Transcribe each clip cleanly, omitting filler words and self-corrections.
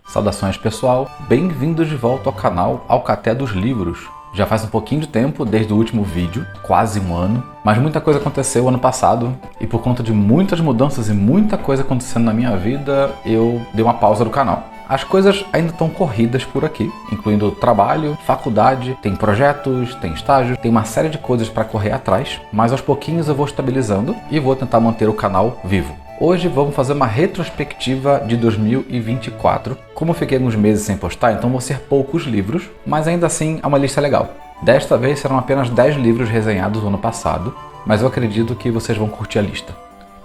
Saudações pessoal, bem-vindos de volta ao canal Alcaté dos Livros. Já faz um pouquinho de tempo desde o último vídeo, quase um ano, mas muita coisa aconteceu ano passado e por conta de muitas mudanças e muita coisa acontecendo na minha vida, eu dei uma pausa do canal. As coisas ainda estão corridas por aqui, incluindo trabalho, faculdade, tem projetos, tem estágio, tem uma série de coisas para correr atrás, mas aos pouquinhos eu vou estabilizando e vou tentar manter o canal vivo. Hoje vamos fazer uma retrospectiva de 2024. Como eu fiquei alguns meses sem postar, então vão ser poucos livros, mas ainda assim é uma lista legal. Desta vez serão apenas 10 livros resenhados no ano passado, mas eu acredito que vocês vão curtir a lista.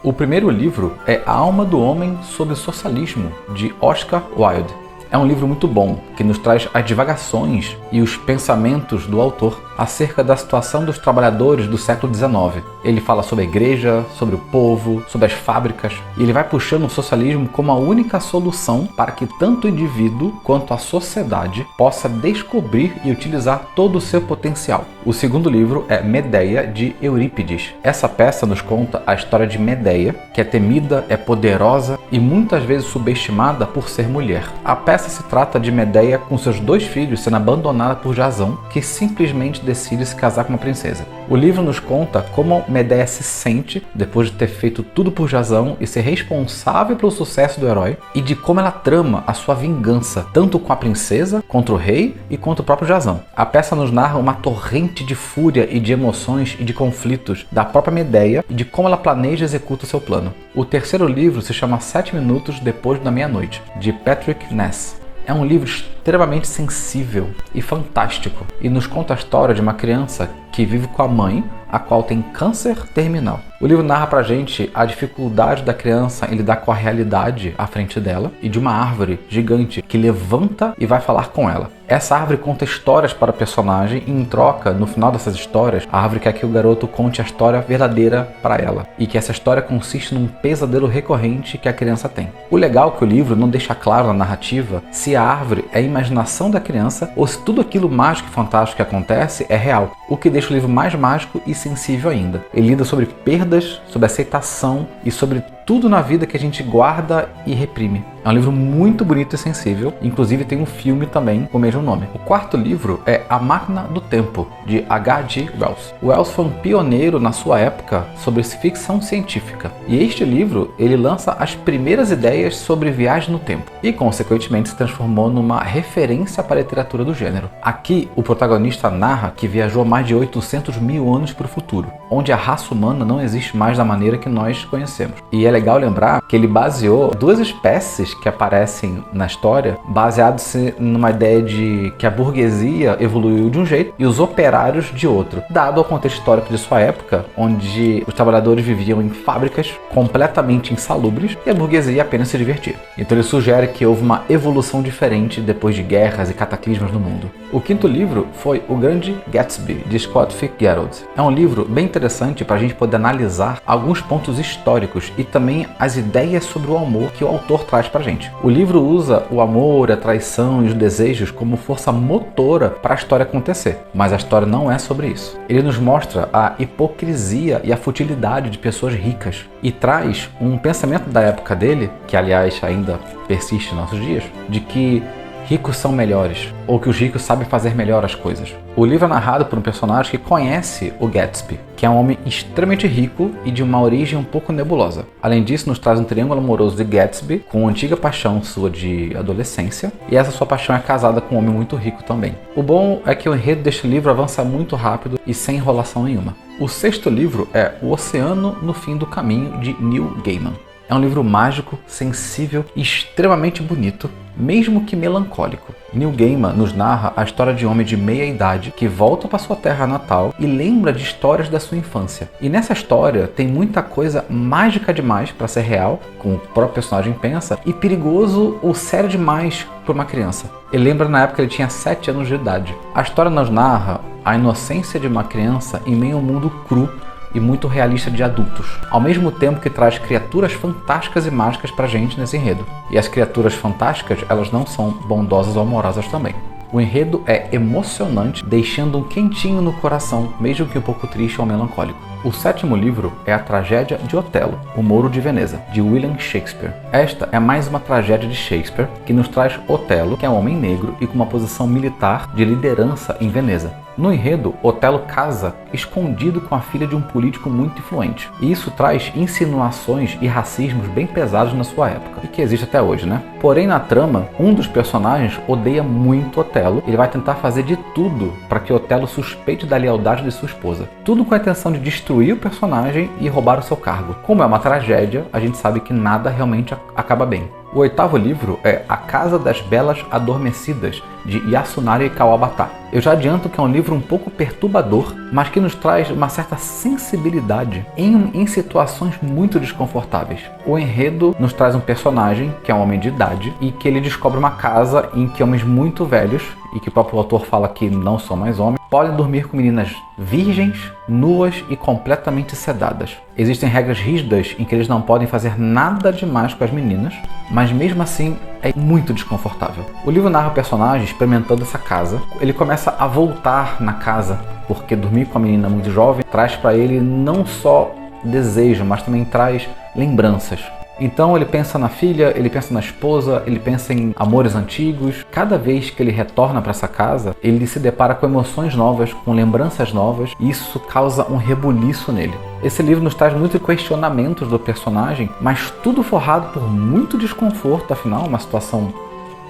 O primeiro livro é A Alma do Homem sobre o Socialismo, de Oscar Wilde. É um livro muito bom, que nos traz as divagações e os pensamentos do autor acerca da situação dos trabalhadores do século XIX. Ele fala sobre a igreja, sobre o povo, sobre as fábricas, e ele vai puxando o socialismo como a única solução para que tanto o indivíduo quanto a sociedade possa descobrir e utilizar todo o seu potencial. O segundo livro é Medeia, de Eurípides. Essa peça nos conta a história de Medeia, que é temida, é poderosa e muitas vezes subestimada por ser mulher. A peça se trata de Medeia com seus 2 filhos sendo abandonada por Jasão, que simplesmente decide se casar com uma princesa. O livro nos conta como Medeia se sente depois de ter feito tudo por Jasão e ser responsável pelo sucesso do herói, e de como ela trama a sua vingança, tanto com a princesa, contra o rei e contra o próprio Jasão. A peça nos narra uma torrente de fúria e de emoções e de conflitos da própria Medeia e de como ela planeja e executa o seu plano. O terceiro livro se chama 7 Minutos Depois da Meia-Noite, de Patrick Ness. É um livro extremamente sensível e fantástico e nos conta a história de uma criança que vive com a mãe, a qual tem câncer terminal. O livro narra pra gente a dificuldade da criança em lidar com a realidade à frente dela e de uma árvore gigante que levanta e vai falar com ela. Essa árvore conta histórias para o personagem e, em troca, no final dessas histórias, a árvore quer que o garoto conte a história verdadeira para ela e que essa história consiste num pesadelo recorrente que a criança tem. O legal é que o livro não deixa claro na narrativa se a árvore é a imaginação da criança ou se tudo aquilo mágico e fantástico que acontece é real, o que deixa o livro mais mágico e sensível ainda. Ele lida sobre perdas, sobre aceitação e sobre tudo na vida que a gente guarda e reprime. É um livro muito bonito e sensível, inclusive tem um filme também com o mesmo nome. O quarto livro é A Máquina do Tempo, de H.G. Wells. Wells foi um pioneiro na sua época sobre ficção científica, e este livro ele lança as primeiras ideias sobre viagem no tempo, e consequentemente se transformou numa referência para a literatura do gênero. Aqui o protagonista narra que viajou mais de 800 mil anos para o futuro, onde a raça humana não existe mais da maneira que nós conhecemos. E é legal lembrar que ele baseou 2 espécies que aparecem na história, baseado-se numa ideia de que a burguesia evoluiu de um jeito e os operários de outro, dado ao contexto histórico de sua época, onde os trabalhadores viviam em fábricas completamente insalubres e a burguesia apenas se divertia. Então ele sugere que houve uma evolução diferente depois de guerras e cataclismos no mundo. O quinto livro foi O Grande Gatsby, de Scott Fitzgerald. É um livro bem interessante para a gente poder analisar alguns pontos históricos e também as ideias sobre o amor que o autor traz pra gente. O livro usa o amor, a traição e os desejos como força motora para a história acontecer, mas a história não é sobre isso. Ele nos mostra a hipocrisia e a futilidade de pessoas ricas e traz um pensamento da época dele, que aliás ainda persiste em nossos dias, de que ricos são melhores, ou que os ricos sabem fazer melhor as coisas. O livro é narrado por um personagem que conhece o Gatsby, que é um homem extremamente rico e de uma origem um pouco nebulosa. Além disso, nos traz um triângulo amoroso de Gatsby com uma antiga paixão sua de adolescência, e essa sua paixão é casada com um homem muito rico também. O bom é que o enredo deste livro avança muito rápido e sem enrolação nenhuma. O sexto livro é O Oceano no Fim do Caminho, de Neil Gaiman. É um livro mágico, sensível e extremamente bonito, mesmo que melancólico. Neil Gaiman nos narra a história de um homem de meia idade que volta para sua terra natal e lembra de histórias da sua infância. E nessa história tem muita coisa mágica demais para ser real, como o próprio personagem pensa, e perigoso ou sério demais para uma criança. Ele lembra na época que ele tinha 7 anos de idade. A história nos narra a inocência de uma criança em meio a um mundo cru e muito realista de adultos, ao mesmo tempo que traz criaturas fantásticas e mágicas pra gente nesse enredo. E as criaturas fantásticas, elas não são bondosas ou amorosas também. O enredo é emocionante, deixando um quentinho no coração, mesmo que um pouco triste ou melancólico. O 7º livro é A Tragédia de Otelo, o Mouro de Veneza, de William Shakespeare. Esta é mais uma tragédia de Shakespeare que nos traz Otelo, que é um homem negro e com uma posição militar de liderança em Veneza. No enredo, Otelo casa escondido com a filha de um político muito influente. E isso traz insinuações e racismos bem pesados na sua época, e que existe até hoje, né? Porém, na trama, um dos personagens odeia muito Otelo. Ele vai tentar fazer de tudo para que Otelo suspeite da lealdade de sua esposa. Tudo com a intenção de destruir o personagem e roubar o seu cargo. Como é uma tragédia, a gente sabe que nada realmente acaba bem. O 8º livro é A Casa das Belas Adormecidas, de Yasunari Kawabata. Eu já adianto que é um livro um pouco perturbador, mas que nos traz uma certa sensibilidade em situações muito desconfortáveis. O enredo nos traz um personagem, que é um homem de idade, e que ele descobre uma casa em que homens muito velhos, e que o próprio autor fala que não são mais homens, podem dormir com meninas virgens, nuas e completamente sedadas. Existem regras rígidas em que eles não podem fazer nada demais com as meninas, mas mesmo assim é muito desconfortável. O livro narra o personagem experimentando essa casa. Ele começa a voltar na casa, porque dormir com a menina muito jovem traz para ele não só desejo, mas também traz lembranças. Então ele pensa na filha, ele pensa na esposa, ele pensa em amores antigos. Cada vez que ele retorna para essa casa, ele se depara com emoções novas, com lembranças novas, e isso causa um rebuliço nele. Esse livro nos traz muitos questionamentos do personagem, mas tudo forrado por muito desconforto, afinal, uma situação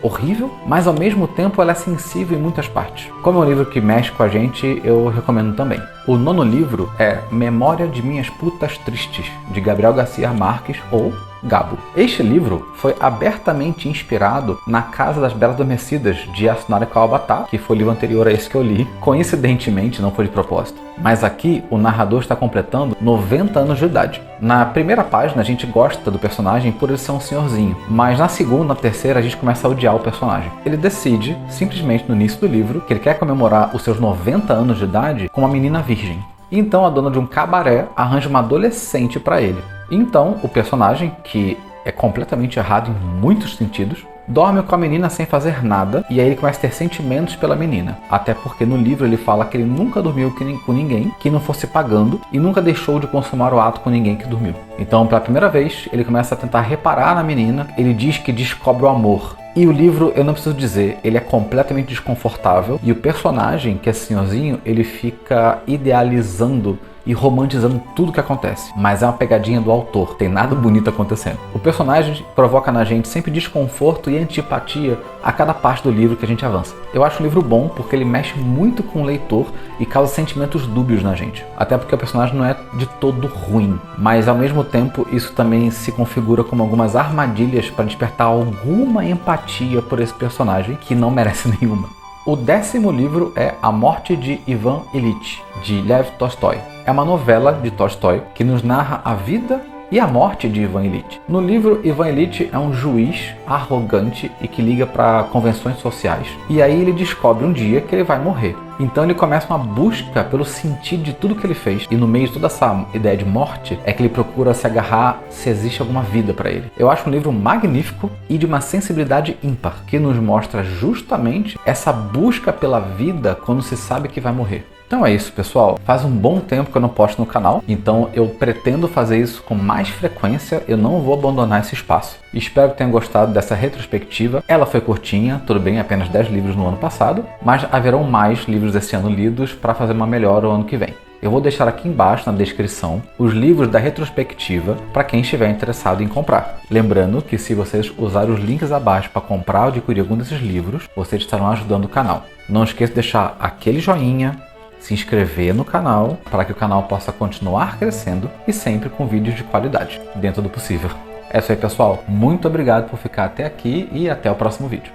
horrível, mas ao mesmo tempo ela é sensível em muitas partes. Como é um livro que mexe com a gente, eu recomendo também. O 9º livro é Memória de Minhas Putas Tristes, de Gabriel Garcia Marques, ou Gabo. Este livro foi abertamente inspirado na Casa das Belas Adormecidas, de Yasunari Kawabata, que foi o livro anterior a esse que eu li. Coincidentemente, não foi de propósito. Mas aqui, o narrador está completando 90 anos de idade. Na primeira página, a gente gosta do personagem por ele ser um senhorzinho. Mas na segunda, na terceira, a gente começa a odiar o personagem. Ele decide, simplesmente no início do livro, que ele quer comemorar os seus 90 anos de idade com uma menina virgem. Então, a dona de um cabaré arranja uma adolescente para ele. Então, o personagem, que é completamente errado em muitos sentidos, dorme com a menina sem fazer nada, e aí ele começa a ter sentimentos pela menina. Até porque no livro ele fala que ele nunca dormiu com ninguém que não fosse pagando, e nunca deixou de consumar o ato com ninguém que dormiu. Então, pela primeira vez, ele começa a tentar reparar na menina. Ele diz que descobre o amor. E o livro, eu não preciso dizer, ele é completamente desconfortável, e o personagem, que é esse senhorzinho, ele fica idealizando e romantizando tudo que acontece. Mas é uma pegadinha do autor, tem nada bonito acontecendo. O personagem provoca na gente sempre desconforto e antipatia a cada parte do livro que a gente avança. Eu acho o livro bom porque ele mexe muito com o leitor e causa sentimentos dúbios na gente. Até porque o personagem não é de todo ruim, mas ao mesmo tempo isso também se configura como algumas armadilhas para despertar alguma empatia por esse personagem que não merece nenhuma. O 10º livro é A Morte de Ivan Ilitch, de Lev Tolstói. É uma novela de Tolstói que nos narra a vida e a morte de Ivan Ilitch. No livro, Ivan Ilitch é um juiz arrogante e que liga para convenções sociais. E aí ele descobre um dia que ele vai morrer. Então ele começa uma busca pelo sentido de tudo que ele fez. E no meio de toda essa ideia de morte, é que ele procura se agarrar se existe alguma vida para ele. Eu acho um livro magnífico e de uma sensibilidade ímpar, que nos mostra justamente essa busca pela vida quando se sabe que vai morrer. Então é isso, pessoal. Faz um bom tempo que eu não posto no canal, então eu pretendo fazer isso com mais frequência. Eu não vou abandonar esse espaço. Espero que tenham gostado dessa retrospectiva. Ela foi curtinha, tudo bem, apenas 10 livros no ano passado, mas haverão mais livros desse ano lidos para fazer uma melhora o ano que vem. Eu vou deixar aqui embaixo na descrição os livros da retrospectiva para quem estiver interessado em comprar. Lembrando que se vocês usarem os links abaixo para comprar ou adquirir algum desses livros, vocês estarão ajudando o canal. Não esqueça de deixar aquele joinha, se inscrever no canal para que o canal possa continuar crescendo e sempre com vídeos de qualidade, dentro do possível. É isso aí, pessoal. Muito obrigado por ficar até aqui e até o próximo vídeo.